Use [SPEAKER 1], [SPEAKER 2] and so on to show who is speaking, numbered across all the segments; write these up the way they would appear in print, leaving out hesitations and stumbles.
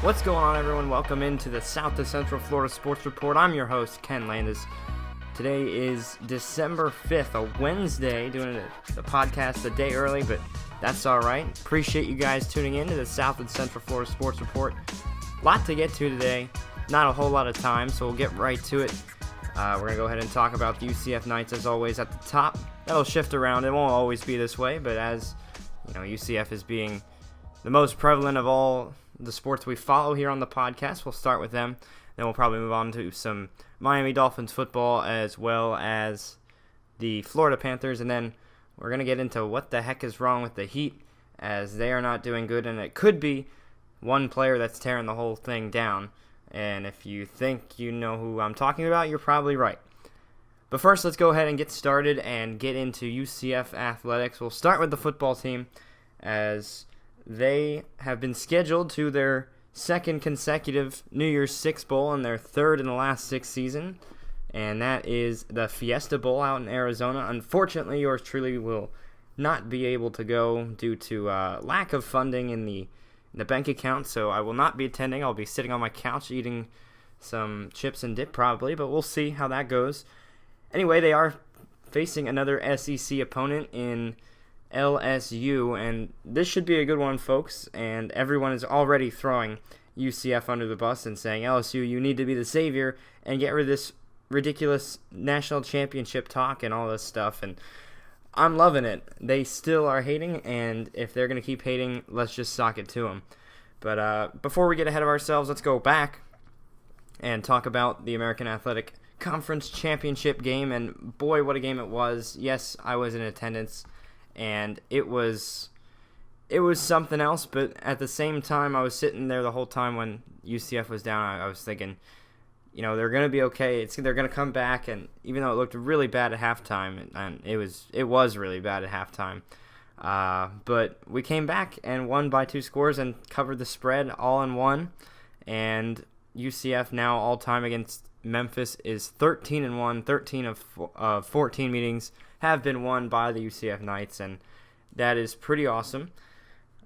[SPEAKER 1] What's going on, everyone? Welcome into the South to Central Florida Sports Report. I'm your host, Ken Landis. Today is December 5th, a Wednesday, doing the podcast a day early, but that's all right. Appreciate you guys tuning in to the South and Central Florida Sports Report. Lot to get to today, not a whole lot of time, so we'll get right to it. We're going to go ahead and talk about the UCF Knights as always at the top. That'll shift around. It won't always be this way, but as you know, UCF is being the most prevalent of all the sports we follow here on the podcast. We'll start with them. Then we'll probably move on to some Miami Dolphins football as well as the Florida Panthers. And then we're going to get into what the heck is wrong with the Heat, as they are not doing good. And it could be one player that's tearing the whole thing down. And if you think you know who I'm talking about, you're probably right. But first, let's go ahead and get started and get into UCF athletics. We'll start with the football team, as they have been scheduled to their second consecutive New Year's Six Bowl and their third in the last 6 seasons, and that is the Fiesta Bowl out in Arizona. Unfortunately, yours truly will not be able to go due to lack of funding in the bank account, so I will not be attending. I'll be sitting on my couch eating some chips and dip probably, but we'll see how that goes. Anyway, they are facing another SEC opponent in LSU, and this should be a good one, folks, and everyone is already throwing UCF under the bus and saying, LSU, you need to be the savior and get rid of this ridiculous national championship talk and all this stuff, and I'm loving it. They still are hating, and if they're going to keep hating, let's just sock it to them. But before we get ahead of ourselves, let's go back and talk about the American Athletic Conference Championship game, and boy, what a game it was. Yes, I was in attendance, and it was something else, but at the same time, I was sitting there the whole time when UCF was down. I was thinking, you know, they're going to be okay. They're going to come back, and even though it looked really bad at halftime, and it was really bad at halftime, but we came back and won by 2 scores and covered the spread all in one, and UCF now all-time against Memphis is 13-1. 13 of 14 meetings have been won by the UCF Knights, and that is pretty awesome,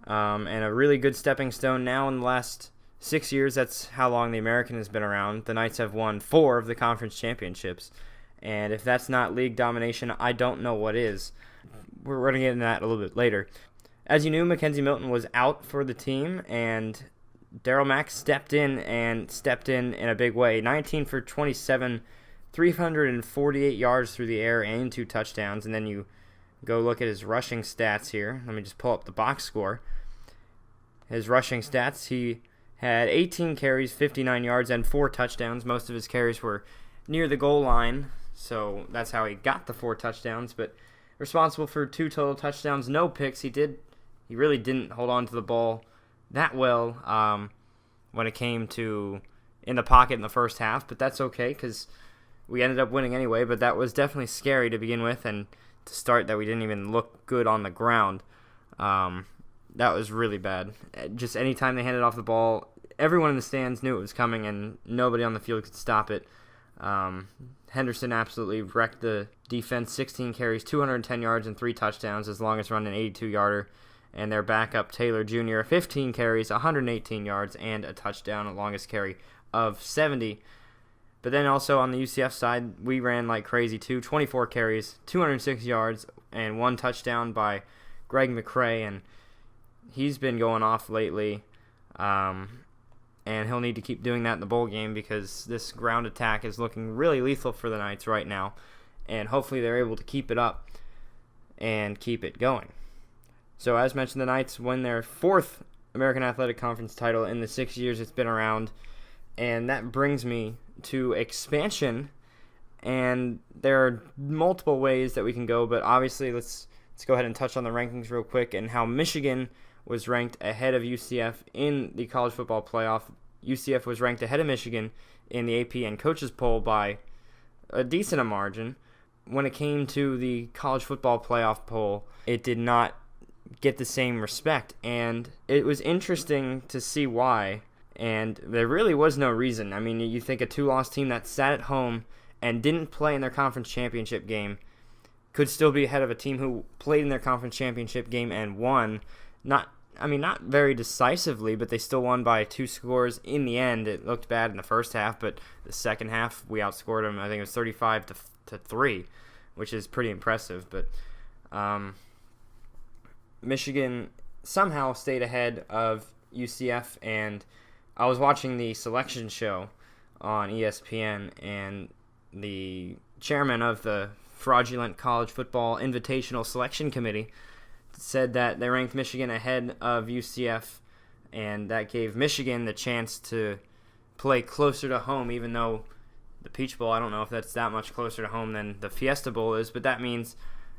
[SPEAKER 1] and a really good stepping stone now in the last 6 years. That's how long the American has been around. The Knights have won 4 of the conference championships, and if that's not league domination, I don't know what is. We're going to get into that a little bit later. As you knew, Mackenzie Milton was out for the team, and Daryl Mack stepped in in a big way. 19 for 27, 348 yards through the air and 2 touchdowns. And then you go look at his rushing stats here. Let me just pull up the box score. His rushing stats, he had 18 carries, 59 yards, and 4 touchdowns. Most of his carries were near the goal line, so that's how he got the 4 touchdowns. But responsible for 2 total touchdowns, no picks. He really didn't hold on to the ball that well when it came to in the pocket in the first half, but that's okay because we ended up winning anyway. But that was definitely scary to begin with, and to start that we didn't even look good on the ground. That was really bad. Just anytime they handed off the ball, everyone in the stands knew it was coming, and nobody on the field could stop it. Henderson absolutely wrecked the defense. 16 carries, 210 yards, and 3 touchdowns, as long as running an 82-yarder. And their backup, Taylor Jr., 15 carries, 118 yards, and a touchdown, the longest carry of 70. But then also on the UCF side, we ran like crazy too. 24 carries, 206 yards, and 1 touchdown by Greg McCray. And he's been going off lately. And he'll need to keep doing that in the bowl game, because this ground attack is looking really lethal for the Knights right now. And hopefully they're able to keep it up and keep it going. So as mentioned, the Knights won their 4th American Athletic Conference title in the 6 years it's been around. And that brings me to expansion. And there are multiple ways that we can go, but obviously let's go ahead and touch on the rankings real quick and how Michigan was ranked ahead of UCF in the college football playoff. UCF was ranked ahead of Michigan in the AP and coaches poll by a decent margin. When it came to the college football playoff poll, it did not get the same respect, and it was interesting to see why, and there really was no reason. I mean, you think a 2-loss team that sat at home and didn't play in their conference championship game could still be ahead of a team who played in their conference championship game and won. Not not very decisively, but they still won by 2 scores in the end. It looked bad in the first half, but the second half we outscored them. I think it was 35-3, which is pretty impressive. But Michigan somehow stayed ahead of UCF, and I was watching the selection show on ESPN, and the chairman of the fraudulent college football invitational selection committee said that they ranked Michigan ahead of UCF, and that gave Michigan the chance to play closer to home, even though the Peach Bowl, I don't know if that's that much closer to home than the Fiesta Bowl is, but that means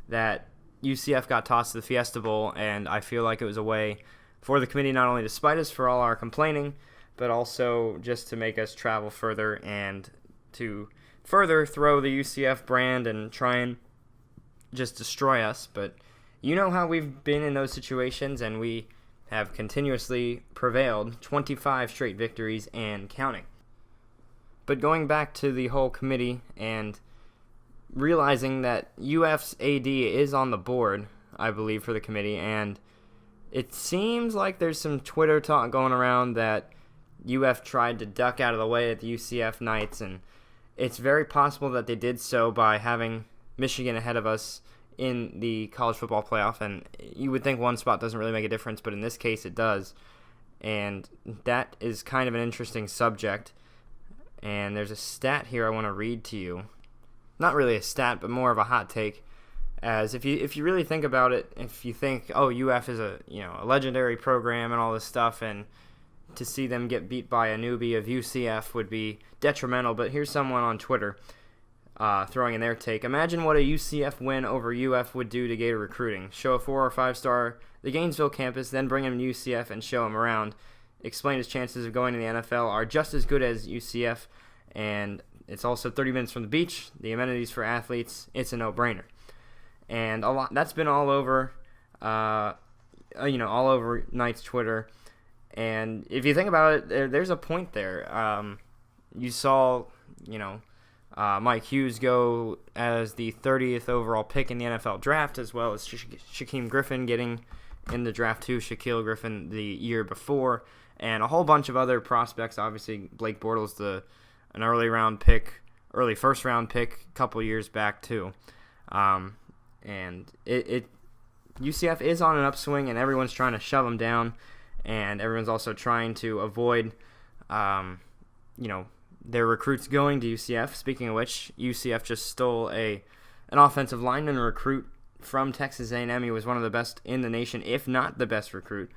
[SPEAKER 1] that UCF got tossed to the Fiesta Bowl, and I feel like it was a way for the committee not only to spite us for all our complaining, but also just to make us travel further and to further throw the UCF brand and try and just destroy us. But you know how we've been in those situations, and we have continuously prevailed, 25 straight victories and counting. But going back to the whole committee and realizing that UF's AD is on the board, I believe, for the committee, and it seems like there's some Twitter talk going around that UF tried to duck out of the way at the UCF Knights, and it's very possible that they did so by having Michigan ahead of us in the college football playoff, and you would think one spot doesn't really make a difference, but in this case it does, and that is kind of an interesting subject. And there's a stat here I want to read to you. Not really a stat, but more of a hot take. As if you really think about it, if you think, oh, UF is a legendary program and all this stuff, and to see them get beat by a newbie of UCF would be detrimental. But here's someone on Twitter throwing in their take. Imagine what a UCF win over UF would do to Gator recruiting. Show a 4 or 5 star the Gainesville campus, then bring him to UCF and show him around. Explain his chances of going to the NFL are just as good as UCF, and it's also 30 minutes from the beach, the amenities for athletes. It's a no-brainer. And a lot that's been all over, all over Knight's Twitter. And if you think about it, there's a point there. You saw, Mike Hughes go as the 30th overall pick in the NFL draft, as well as Shaquem Griffin getting in the draft too. Shaquille Griffin the year before, and a whole bunch of other prospects. Obviously, Blake Bortles, an early first round pick, a couple years back too. And UCF is on an upswing, and everyone's trying to shove them down, and everyone's also trying to avoid, their recruits going to UCF. Speaking of which, UCF just stole an offensive lineman recruit from Texas A&M. He was one of the best in the nation, if not the best recruit,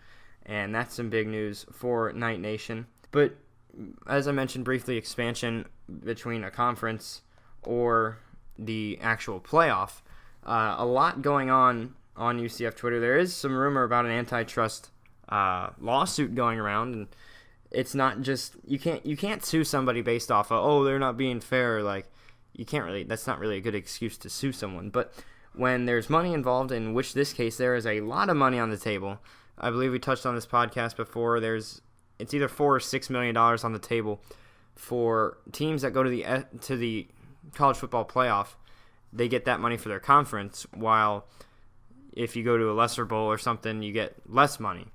[SPEAKER 1] and that's some big news for Knight Nation. But as I mentioned briefly, expansion between a conference or the actual playoff. A lot going on UCF Twitter. There is some rumor about an antitrust lawsuit going around, and it's not just you can't sue somebody based off of they're not being fair. Like, you can't really. That's not really a good excuse to sue someone. But when there's money involved, in which this case there is a lot of money on the table. I believe we touched on this podcast before. It's either $4 or $6 million on the table for teams that go to the college football playoff. They get that money for their conference, while if you go to a lesser bowl or something, you get less money.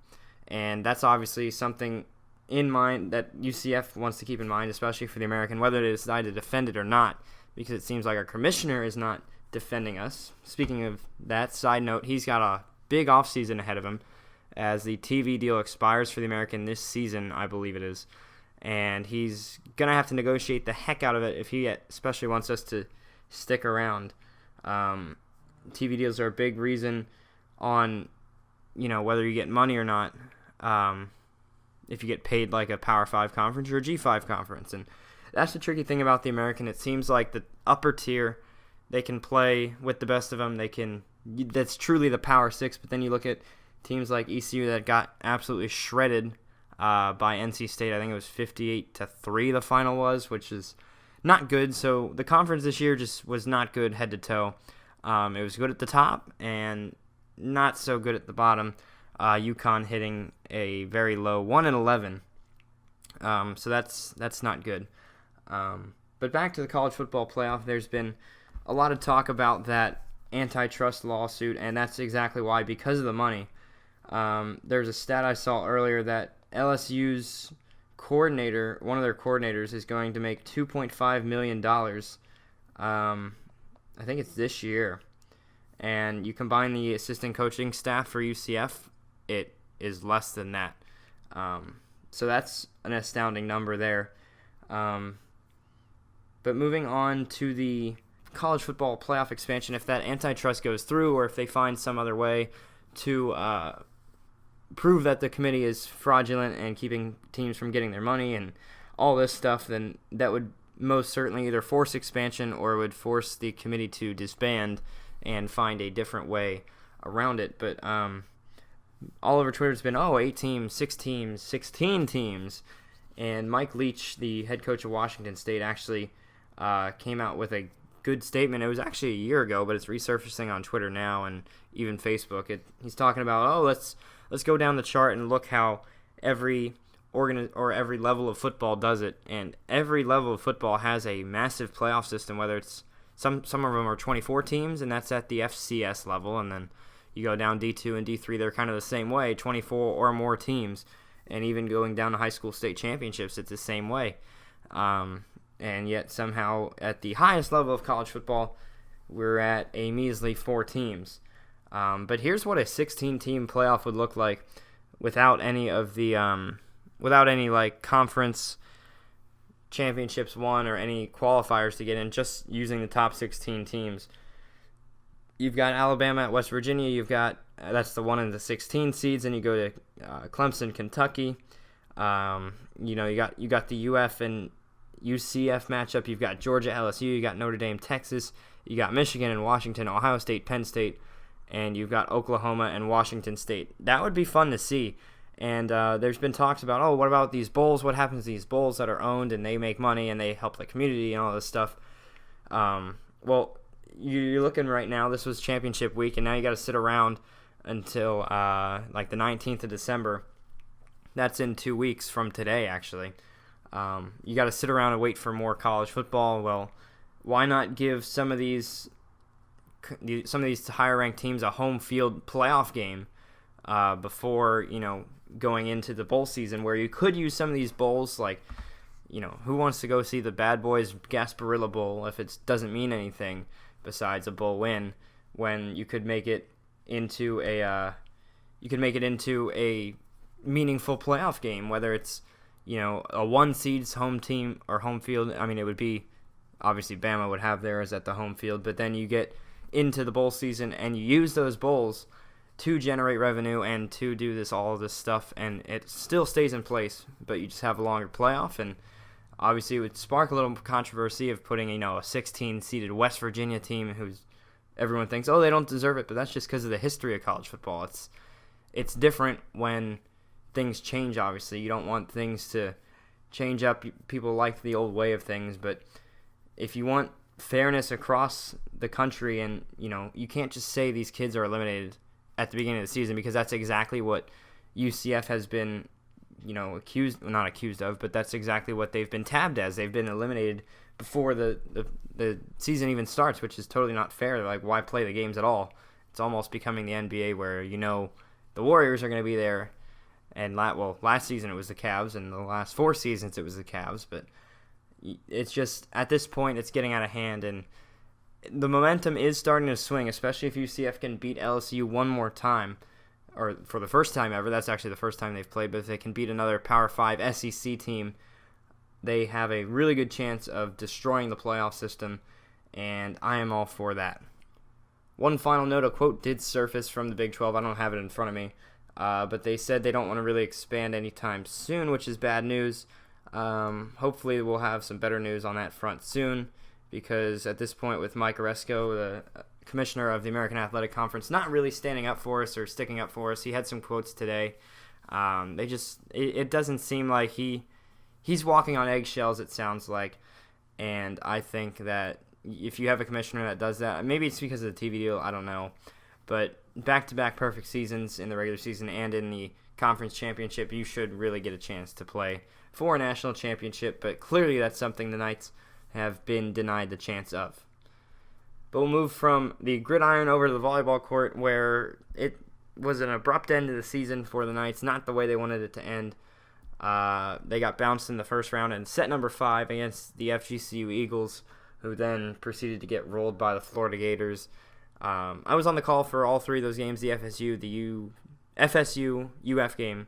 [SPEAKER 1] And that's obviously something in mind that UCF wants to keep in mind, especially for the American, whether they decide to defend it or not, because it seems like our commissioner is not defending us. Speaking of that, side note, he's got a big offseason ahead of him as the TV deal expires for the American this season, I believe it is. And he's going to have to negotiate the heck out of it if he especially wants us to stick around. TV deals are a big reason on, whether you get money or not. If you get paid like a Power 5 conference or a G5 conference. And that's the tricky thing about the American. It seems like the upper tier, they can play with the best of them. That's truly the Power 6. But then you look at teams like ECU that got absolutely shredded by NC State. I think it was 58-3 the final was, which is not good. So the conference this year just was not good head to toe. It was good at the top and not so good at the bottom. UConn hitting a very low 1-11. So that's not good. But back to the college football playoff, there's been a lot of talk about that antitrust lawsuit, and that's exactly why, because of the money. There's a stat I saw earlier that LSU's coordinator, one of their coordinators, is going to make $2.5 million. I think it's this year. And you combine the assistant coaching staff for UCF, it is less than that. So that's an astounding number there. But moving on to the college football playoff expansion, if that antitrust goes through or if they find some other way to prove that the committee is fraudulent and keeping teams from getting their money and all this stuff, then that would most certainly either force expansion or would force the committee to disband and find a different way around it. But all over Twitter it's been, 8 teams, 6 teams, 16 teams. And Mike Leach, the head coach of Washington State, actually came out with a good statement. It was actually a year ago, but it's resurfacing on Twitter now and even Facebook. He's talking about, let's go down the chart and look how every every level of football does it. And every level of football has a massive playoff system, whether it's some of them are 24 teams, and that's at the FCS level, and then you go down D2 and D3, they're kind of the same way, 24 or more teams, and even going down to high school state championships, it's the same way. And yet somehow at the highest level of college football, we're at a measly 4 teams. But here's what a 16-team playoff would look like without any of the like conference championships won or any qualifiers to get in, just using the top 16 teams. You've got Alabama at West Virginia. You've got that's the 1 and the 16 seeds, and you go to Clemson, Kentucky. You got the UF and UCF matchup. You've got Georgia, LSU. You got Notre Dame, Texas. You got Michigan and Washington, Ohio State, Penn State, and you've got Oklahoma and Washington State. That would be fun to see. And there's been talks about, what about these bowls? What happens to these bowls that are owned and they make money and they help the community and all this stuff? Well, you're looking right now, this was championship week, and now you got to sit around until like the 19th of December. That's in 2 weeks from today, actually. You got to sit around and wait for more college football. Well, why not give some of these higher ranked teams a home field playoff game before going into the bowl season, where you could use some of these bowls, like who wants to go see the Bad Boys Gasparilla Bowl if it doesn't mean anything besides a bowl win, when you could make it into a meaningful playoff game, whether it's a 1 seed's home team or home field. I mean, it would be obviously Bama would have theirs at the home field, but then you get into the bowl season and you use those bowls to generate revenue and to do all of this stuff, and it still stays in place, but you just have a longer playoff. And obviously it would spark a little controversy of putting a 16-seeded West Virginia team who's everyone thinks, they don't deserve it, but that's just because of the history of college football. It's different when things change. Obviously you don't want things to change up. People like the old way of things, but if you want fairness across the country, and you can't just say these kids are eliminated at the beginning of the season, because that's exactly what UCF has been not accused of, but that's exactly what they've been tabbed as. They've been eliminated before the season even starts, which is totally not fair. Like, why play the games at all? It's almost becoming the NBA, where the Warriors are going to be there, and last season it was the Cavs, and the last 4 seasons it was the Cavs, but it's just, at this point, it's getting out of hand, and the momentum is starting to swing, especially if UCF can beat LSU one more time, or for the first time ever. That's actually the first time they've played, but if they can beat another Power 5 SEC team, they have a really good chance of destroying the playoff system, and I am all for that. One final note, a quote did surface from the Big 12. I don't have it in front of me, but they said they don't want to really expand anytime soon, which is bad news. Hopefully we'll have some better news on that front soon, because at this point, with Mike Oresco, the commissioner of the American Athletic Conference, not really standing up for us or sticking up for us, he had some quotes today. It doesn't seem like he's walking on eggshells, it sounds like, and I think that if you have a commissioner that does that, maybe it's because of the TV deal, I don't know, but back-to-back perfect seasons in the regular season and in the conference championship, you should really get a chance to play for a national championship, but clearly that's something the Knights have been denied the chance of. But we'll move from the gridiron over to the volleyball court, where was an abrupt end to the season for the Knights, not the way they wanted it to end. They got bounced in the first round in set number 5 against the FGCU Eagles, who then proceeded to get rolled by the Florida Gators. I was on the call for all 3 of those games, the FSU, the FSU UF game,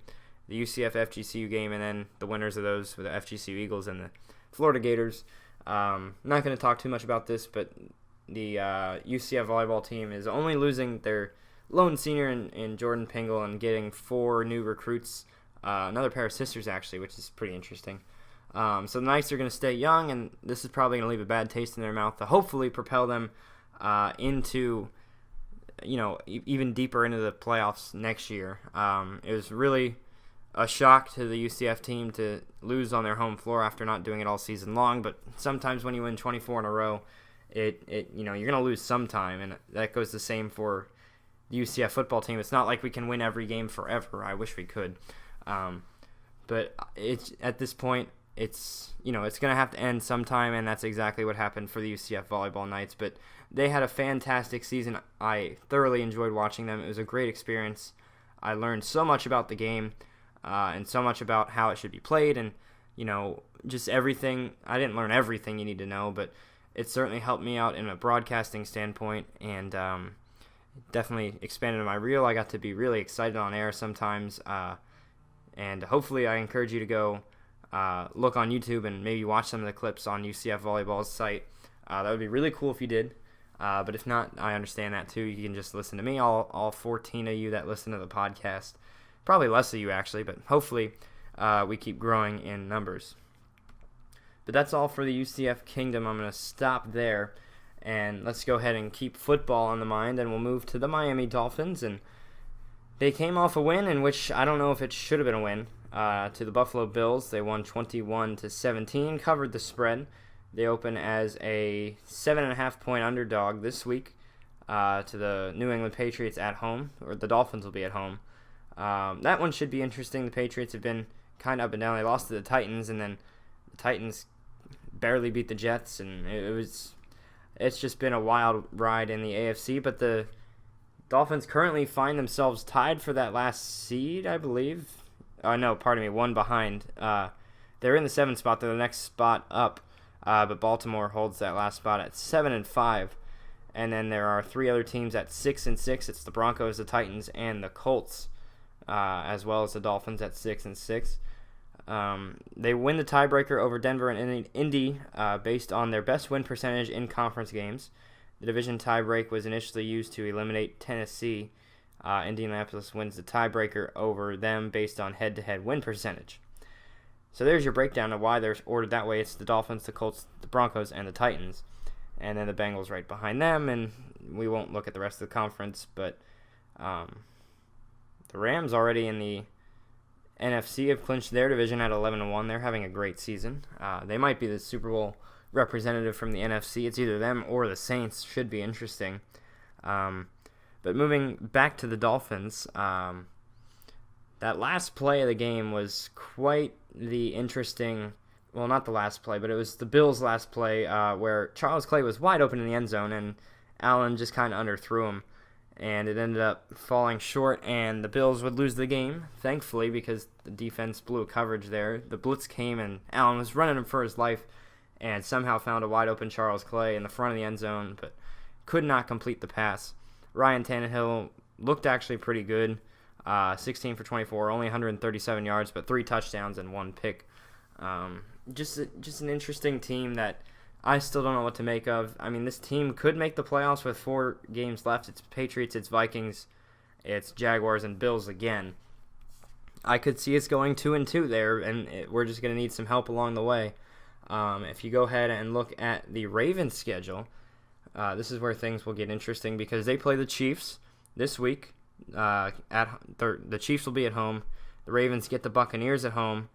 [SPEAKER 1] the UCF FGCU game, and then the winners of those were the FGCU Eagles and the Florida Gators. I'm not going to talk too much about this, but the UCF volleyball team is only losing their lone senior in Jordan Pingle and getting 4 new recruits, another pair of sisters actually, which is pretty interesting. So the Knights are going to stay young, and this is probably going to leave a bad taste in their mouth to hopefully propel them into, even deeper into the playoffs next year. It was really a shock to the UCF team to lose on their home floor after not doing it all season long, but sometimes when you win 24 in a row, you're going to lose sometime, and that goes the same for the UCF football team. It's not like we can win every game forever. I wish we could. But it's at this point, it's going to have to end sometime, and that's exactly what happened for the UCF volleyball Knights. But they had a fantastic season. I thoroughly enjoyed watching them. It was a great experience. I learned so much about the game and so much about how it should be played, and just everything. I didn't learn everything you need to know, but it certainly helped me out in a broadcasting standpoint, and definitely expanded my reel. I got to be really excited on air sometimes, and hopefully I encourage you to go look on YouTube and maybe watch some of the clips on UCF Volleyball's site. That would be really cool if you did. But if not, I understand that too. You can just listen to me, all 14 of you that listen to the podcast. Probably less of you actually, but hopefully we keep growing in numbers. But that's all for the UCF Kingdom. I'm going to stop there, and let's go ahead and keep football on the mind, and we'll move to the Miami Dolphins. And they came off a win in which I don't know if it should have been a win. To the Buffalo Bills, they won 21-17, covered the spread. They open as a 7.5-point underdog this week to the New England Patriots at home, or the Dolphins will be at home. That one should be interesting. The Patriots have been kind of up and down. They lost to the Titans, and then the Titans barely beat the Jets, and it's just been a wild ride in the AFC. But the Dolphins currently find themselves tied for that last seed, I believe. One behind. They're in the 7th spot. They're the next spot up, but Baltimore holds that last spot at 7-5. And then there are 3 other teams at 6-6. It's the Broncos, the Titans, and the Colts, as well as the Dolphins at 6-6. They win the tiebreaker over Denver and Indy based on their best win percentage in conference games. The division tiebreak was initially used to eliminate Tennessee. Indianapolis wins the tiebreaker over them based on head-to-head win percentage. So there's your breakdown of why they're ordered that way. It's the Dolphins, the Colts, the Broncos, and the Titans. And then the Bengals right behind them, and we won't look at the rest of the conference, but the Rams already in the NFC have clinched their division at 11-1. They're having a great season. They might be the Super Bowl representative from the NFC. It's either them or the Saints. Should be interesting. But moving back to the Dolphins, that last play of the game was quite the interesting, well, not the last play, but it was the Bills' last play where Charles Clay was wide open in the end zone, and Allen just kind of underthrew him, and it ended up falling short, and the Bills would lose the game, thankfully, because the defense blew coverage there. The blitz came, and Allen was running him for his life, and somehow found a wide open Charles Clay in the front of the end zone, but could not complete the pass. Ryan Tannehill looked actually pretty good, 16 for 24, only 137 yards, but 3 touchdowns and 1 pick. Just an interesting team that I still don't know what to make of. I mean, this team could make the playoffs with 4 games left. It's Patriots, it's Vikings, it's Jaguars, and Bills again. I could see us going 2-2 there, and we're just going to need some help along the way. If you go ahead and look at the Ravens schedule, this is where things will get interesting because they play the Chiefs this week. The Chiefs will be at home. The Ravens get the Buccaneers at home.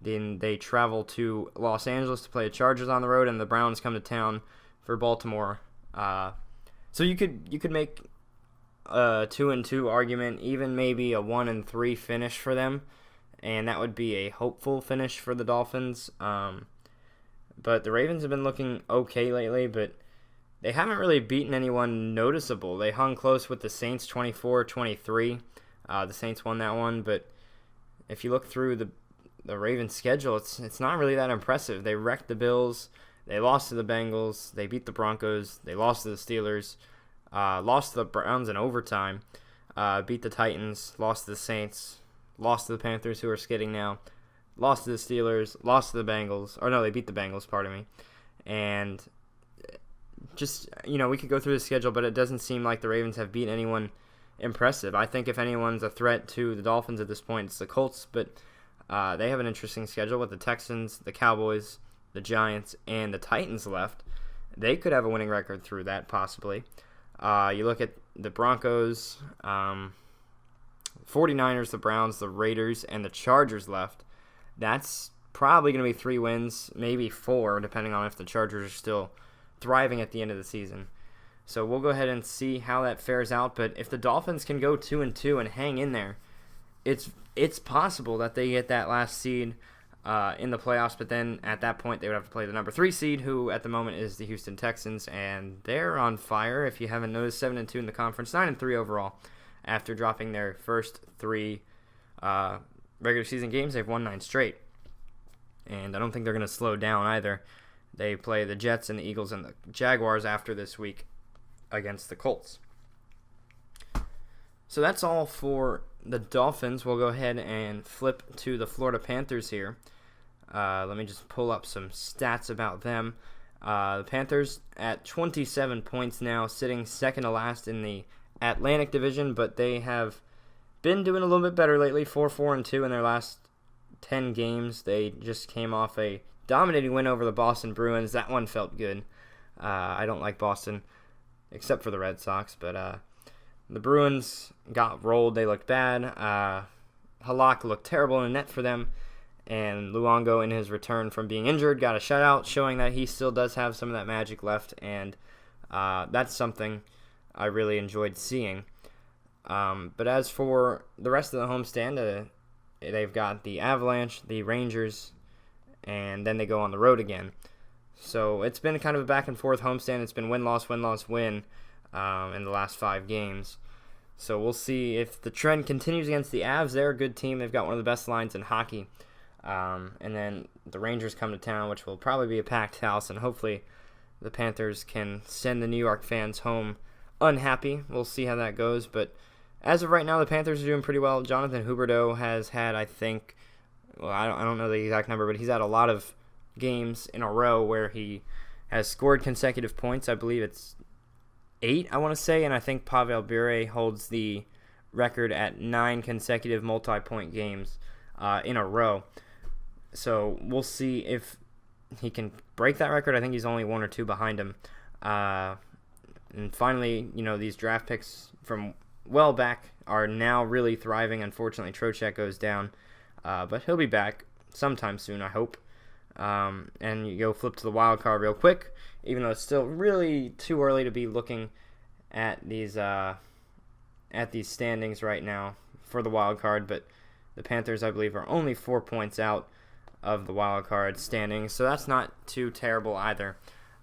[SPEAKER 1] Then they travel to Los Angeles to play the Chargers on the road, and the Browns come to town for Baltimore. So you could make a 2-2 argument, even maybe a 1-3 finish for them, and that would be a hopeful finish for the Dolphins. But the Ravens have been looking okay lately, but they haven't really beaten anyone noticeable. They hung close with the Saints 24-23. The Saints won that one, but if you look through the Ravens' schedule, it's not really that impressive. They wrecked the Bills. They lost to the Bengals. They beat the Broncos. They lost to the Steelers. Lost to the Browns in overtime. Beat the Titans. Lost to the Saints. Lost to the Panthers, who are skidding now. Lost to the Steelers. Lost to the Bengals. Or no, they beat the Bengals, pardon me. And just, we could go through the schedule, but it doesn't seem like the Ravens have beat anyone impressive. I think if anyone's a threat to the Dolphins at this point, it's the Colts, but they have an interesting schedule with the Texans, the Cowboys, the Giants, and the Titans left. They could have a winning record through that, possibly. You look at the Broncos, 49ers, the Browns, the Raiders, and the Chargers left. That's probably going to be 3 wins, maybe 4, depending on if the Chargers are still thriving at the end of the season. So we'll go ahead and see how that fares out. But if the Dolphins can go 2-2 and hang in there, it's possible that they get that last seed in the playoffs. But then at that point, they would have to play the number 3 seed, who at the moment is the Houston Texans, and they're on fire. If you haven't noticed, 7-2 in the conference, 9-3 overall. After dropping their first 3 regular season games, they've won 9 straight. And I don't think they're going to slow down either. They play the Jets and the Eagles and the Jaguars after this week against the Colts. So that's all for the Dolphins. We'll go ahead and flip to the Florida Panthers here. Let me just pull up some stats about them. The Panthers at 27 points now, sitting second to last in the Atlantic Division, but they have been doing a little bit better lately, 4-4-2 in their last 10 games. They just came off a dominating win over the Boston Bruins. That one felt good. I don't like Boston, except for the Red Sox, but the Bruins got rolled. They looked bad. Halak looked terrible in the net for them, and Luongo, in his return from being injured, got a shutout, showing that he still does have some of that magic left, and that's something I really enjoyed seeing. But as for the rest of the homestand, they've got the Avalanche, the Rangers, and then they go on the road again. So it's been kind of a back-and-forth homestand. It's been win-loss, win-loss, win in the last 5 games. So we'll see if the trend continues against the Avs. They're a good team. They've got one of the best lines in hockey. And then the Rangers come to town, which will probably be a packed house, and hopefully the Panthers can send the New York fans home unhappy. We'll see how that goes. But as of right now, the Panthers are doing pretty well. Jonathan Huberdeau has had, I think, I don't know the exact number, but he's had a lot of games in a row where he has scored consecutive points. I believe it's 8, I want to say, and I think Pavel Bure holds the record at 9 consecutive multi-point games in a row. So we'll see if he can break that record. I think he's only 1 or 2 behind him. And finally, these draft picks from well back are now really thriving. Unfortunately, Trocheck goes down, but he'll be back sometime soon, I hope. And you go flip to the wild card real quick, even though it's still really too early to be looking at these standings right now for the wild card. But the Panthers, I believe, are only 4 points out of the wild card standings, so that's not too terrible either,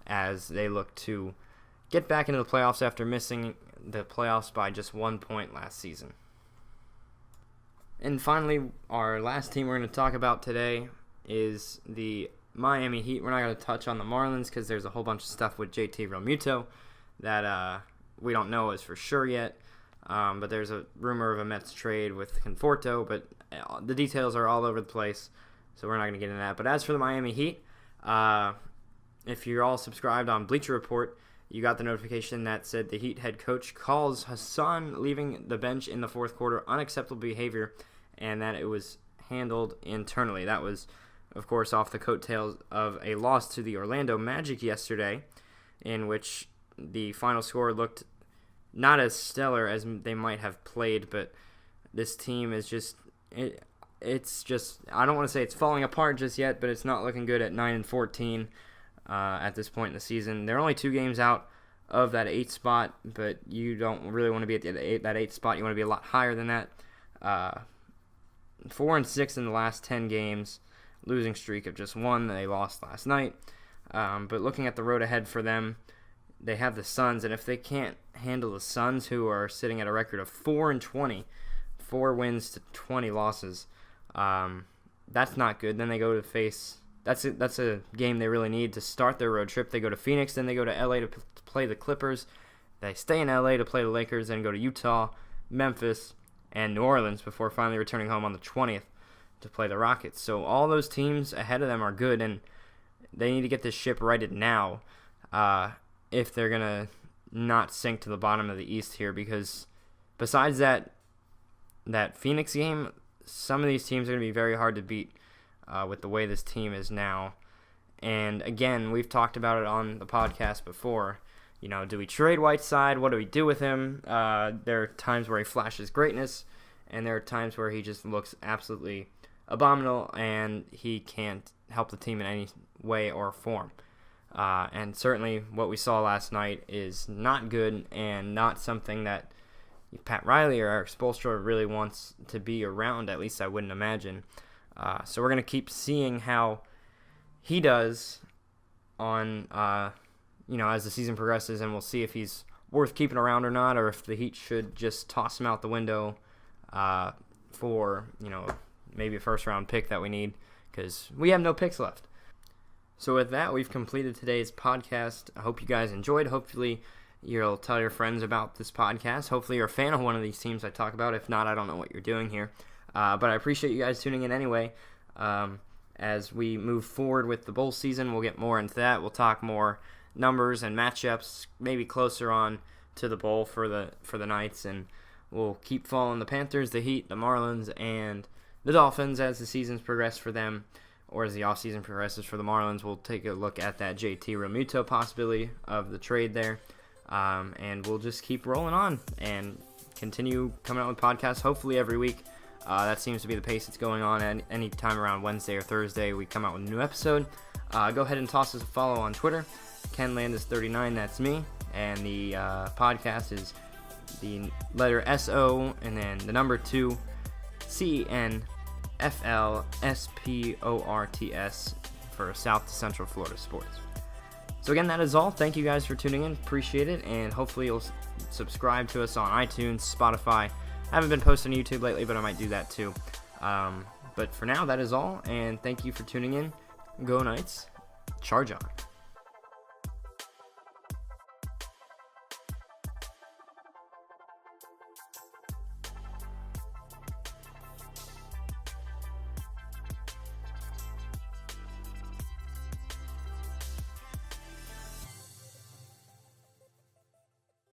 [SPEAKER 1] as they look to get back into the playoffs after missing the playoffs by just 1 point last season. And finally, our last team we're going to talk about today is the Miami Heat. We're not going to touch on the Marlins because there's a whole bunch of stuff with JT Realmuto that we don't know is for sure yet. But there's a rumor of a Mets trade with Conforto, but the details are all over the place, so we're not going to get into that. But as for the Miami Heat, if you're all subscribed on Bleacher Report, you got the notification that said the Heat head coach calls Hassan leaving the bench in the fourth quarter unacceptable behavior, and that it was handled internally. That was, of course, off the coattails of a loss to the Orlando Magic yesterday, in which the final score looked not as stellar as they might have played, but this team is just, it's just, I don't want to say it's falling apart just yet, but it's not looking good at 9-14 at this point in the season. They're only 2 games out of that 8th spot, but you don't really want to be at that 8th spot. You want to be a lot higher than that. 4-6 in the last 10 games, losing streak of just 1. They lost last night. But looking at the road ahead for them, they have the Suns, and if they can't handle the Suns, who are sitting at a record of 4-20, 4 wins to 20 losses, that's not good. Then they go to face. That's a game they really need to start their road trip. They go to Phoenix, then they go to LA to play the Clippers. They stay in LA to play the Lakers, then go to Utah, Memphis, and New Orleans before finally returning home on the 20th to play the Rockets. So all those teams ahead of them are good, and they need to get this ship righted now if they're going to not sink to the bottom of the East here, because besides that Phoenix game, some of these teams are going to be very hard to beat with the way this team is now. And again, we've talked about it on the podcast before. Do we trade Whiteside? What do we do with him? There are times where he flashes greatness, and there are times where he just looks absolutely abominable, and he can't help the team in any way or form. And certainly what we saw last night is not good and not something that Pat Riley or Eric Spoelstra really wants to be around, at least I wouldn't imagine. So we're going to keep seeing how he does on, as the season progresses, and we'll see if he's worth keeping around or not, or if the Heat should just toss him out the window for, maybe a first-round pick that we need, because we have no picks left. So with that, we've completed today's podcast. I hope you guys enjoyed. Hopefully you'll tell your friends about this podcast. Hopefully you're a fan of one of these teams I talk about. If not, I don't know what you're doing here. But I appreciate you guys tuning in anyway. As we move forward with the bowl season, we'll get more into that. We'll talk more numbers and matchups, maybe closer on to the bowl for the Knights, and we'll keep following the Panthers, the Heat, the Marlins, and the Dolphins as the seasons progress for them, or as the offseason progresses for the Marlins. We'll take a look at that JT Realmuto possibility of the trade there, and we'll just keep rolling on and continue coming out with podcasts hopefully every week. That seems to be the pace it's going on, and any time around Wednesday or Thursday we come out with a new episode. Go ahead and toss us a follow on Twitter. Ken Landis39, that's me, and the podcast is the letter SO and then the number 2 CNFLSPORTS for South to Central Florida Sports. So again, that is all. Thank you guys for tuning in. Appreciate it, and hopefully you'll subscribe to us on iTunes, Spotify. I haven't been posting to YouTube lately, but I might do that too. But for now, that is all, and thank you for tuning in. Go Knights. Charge on.